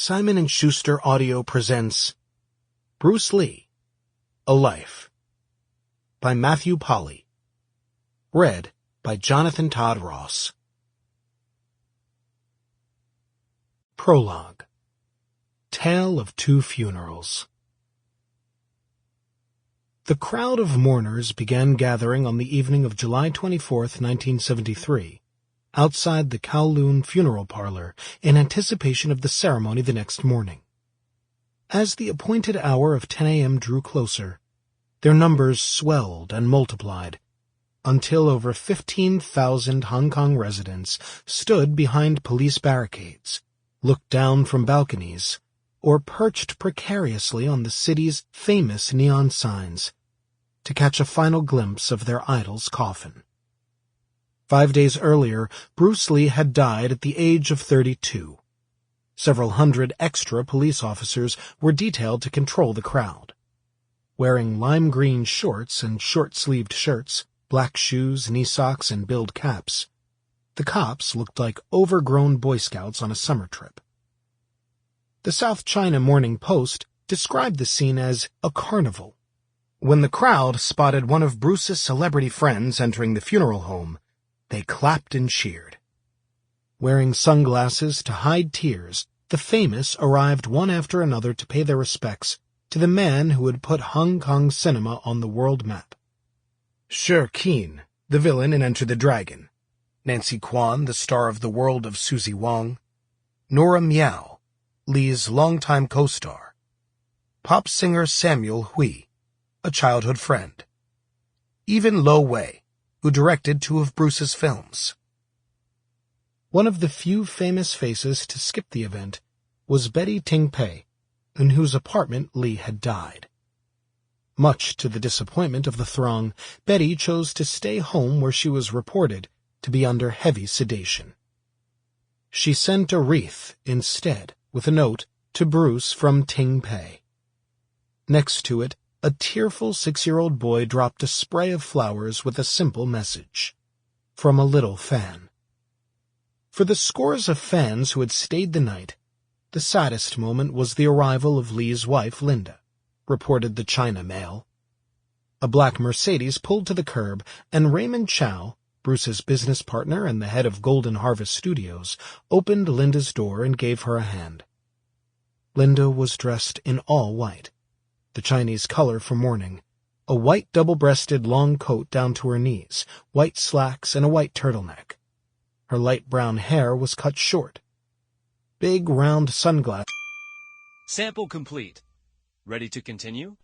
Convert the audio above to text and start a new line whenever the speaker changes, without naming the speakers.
Simon & Schuster Audio presents Bruce Lee, A Life by Matthew Polly. Read by Jonathan Todd Ross. Prologue. Tale of Two Funerals. The crowd of mourners began gathering on the evening of July 24th, 1973, outside the Kowloon funeral parlor in anticipation of the ceremony the next morning. As the appointed hour of 10 a.m. drew closer, their numbers swelled and multiplied, until over 15,000 Hong Kong residents stood behind police barricades, looked down from balconies, or perched precariously on the city's famous neon signs to catch a final glimpse of their idol's coffin. 5 days earlier, Bruce Lee had died at the age of 32. Several hundred extra police officers were detailed to control the crowd. Wearing lime green shorts and short-sleeved shirts, black shoes, knee socks, and billed caps, the cops looked like overgrown Boy Scouts on a summer trip. The South China Morning Post described the scene as a carnival. When the crowd spotted one of Bruce's celebrity friends entering the funeral home, they clapped and cheered. Wearing sunglasses to hide tears, the famous arrived one after another to pay their respects to the man who had put Hong Kong cinema on the world map. Sher Keen, the villain in Enter the Dragon. Nancy Kwan, the star of The World of Susie Wong. Nora Miao, Lee's longtime co-star. Pop singer Samuel Hui, a childhood friend. Even Lo Wei, who directed two of Bruce's films. One of the few famous faces to skip the event was Betty Ting Pei, in whose apartment Lee had died. Much to the disappointment of the throng, Betty chose to stay home where she was reported to be under heavy sedation. She sent a wreath instead, with a note to Bruce from Ting Pei. Next to it, a tearful 6-year-old boy dropped a spray of flowers with a simple message. From a little fan. For the scores of fans who had stayed the night, the saddest moment was the arrival of Lee's wife, Linda, reported the China Mail. A black Mercedes pulled to the curb, and Raymond Chow, Bruce's business partner and the head of Golden Harvest Studios, opened Linda's door and gave her a hand. Linda was dressed in all white, the Chinese color for mourning, a white double-breasted long coat down to her knees, white slacks, and a white turtleneck. Her light brown hair was cut short. Big, round sunglasses.
Sample complete. Ready to continue?